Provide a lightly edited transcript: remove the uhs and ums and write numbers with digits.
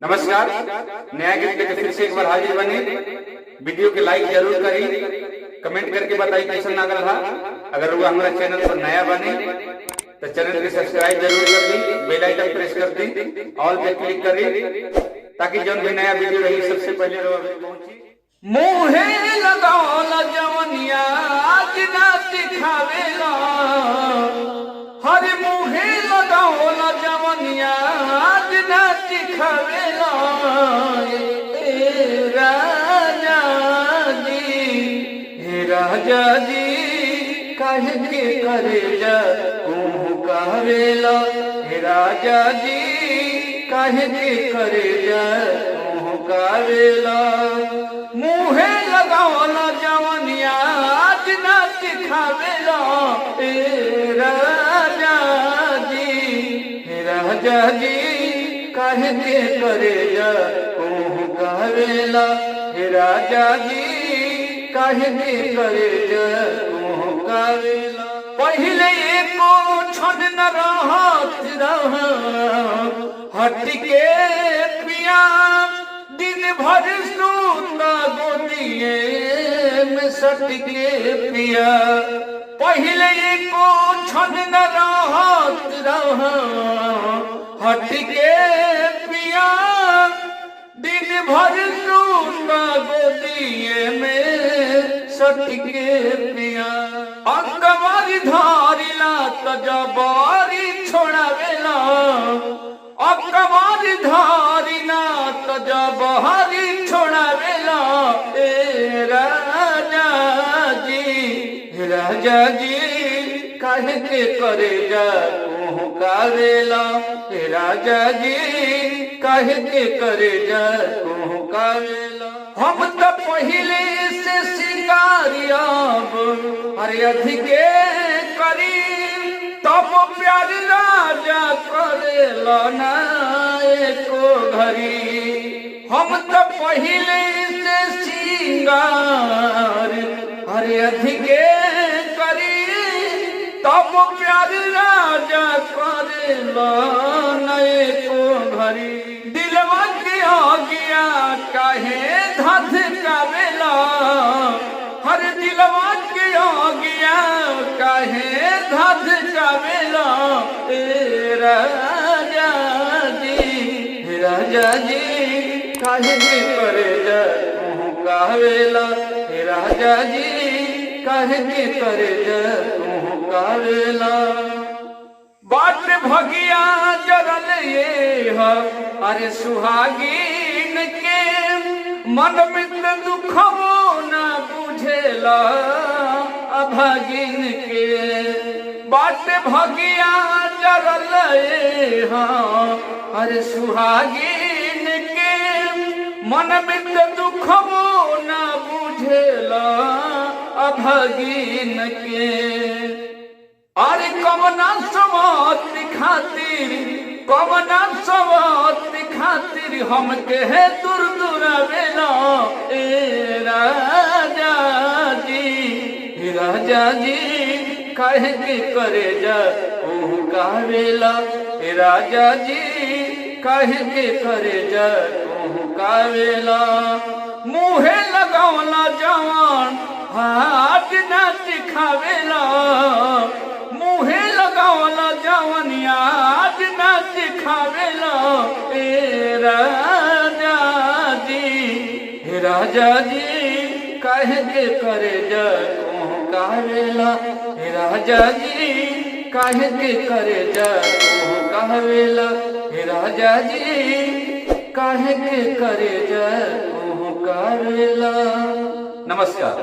नमस्कार। नया गीत लेकर फिर से एक बार हाजिर बने। वीडियो के लाइक जरूर करी, कमेंट करके बताइए कैसा लगा रहा। अगर वो हमारा चैनल पर नया बने तो चैनल को सब्सक्राइब जरूर कर दी, बेल आइकन प्रेस कर दी, ऑल पे क्लिक करी ताकि जो भी नया वीडियो रही सबसे पहले पहुंची। मुहे लगाओ जवनिया आज ना दिखावेला, हर मुहे लगाओ जवनिया आज ना दिखावेला। राजा जी काहे के करेला कहवेला, राजा जी काहे के करेला कहवेला। मुहे लगाओ ना जवनिया आज ना दिखावेला। राजा जी काहे के करेला कहवेला, राजा जी काहे के करेला कहवेला। पहले एको क्षण न रहत हट के पिया, दिन भर सूता गोदिए में सट के पिया। पहले एको क्षण न रहत हट के पिया, दिन भर सूता गोदिए में सट के पिया। अंगवारी धारिला त जबारी छोड़ावेला, अंगवारी धारिला त जबारी छोड़ावेला। राजा जी काहे के करेला कहवेला, राजा जी काहे के करेला कहवेला। हम तो पहले से शिकारियाब अरे अधिके करी, तब प्यार राजा करेला ना एको घड़ी। हम तो पहले से सिंगार अरे अधिके करी, तब प्यार राजा करेला ना एको घड़ी। दिलवा के आ गया काहे धधकावेला, हर दिलवा के आ गया काहे धधकावेला। राजा जी काहे के करेला कहवेला, राजा जी काहे के करेला कहवेला। बाट भगिया जरल ये अरे सुहागिन के, मन मित्र दुखवो न बुझेला अभागिन के। बाट भगिया जरल ये अरे सुहागिन के, मन मित्र दुखवो न बुझेला अभागिन के। अरे कवना सवात खातिर, कवना सवात खातिर हमके है दूर दूरावेला। राजा जी काहे के करेला कहवेला, राजा जी काहे के करेला कहवेला। मुहे लगावला जवान हाथ ना दिखावेला, मुहे लगावला जवनिया आज ना दिखावेला। राजा जी काहे के करेला कहवेला, राजा जी काहे के करेला कहवेला, राजा जी काहे के करेला कहवेला। नमस्कार।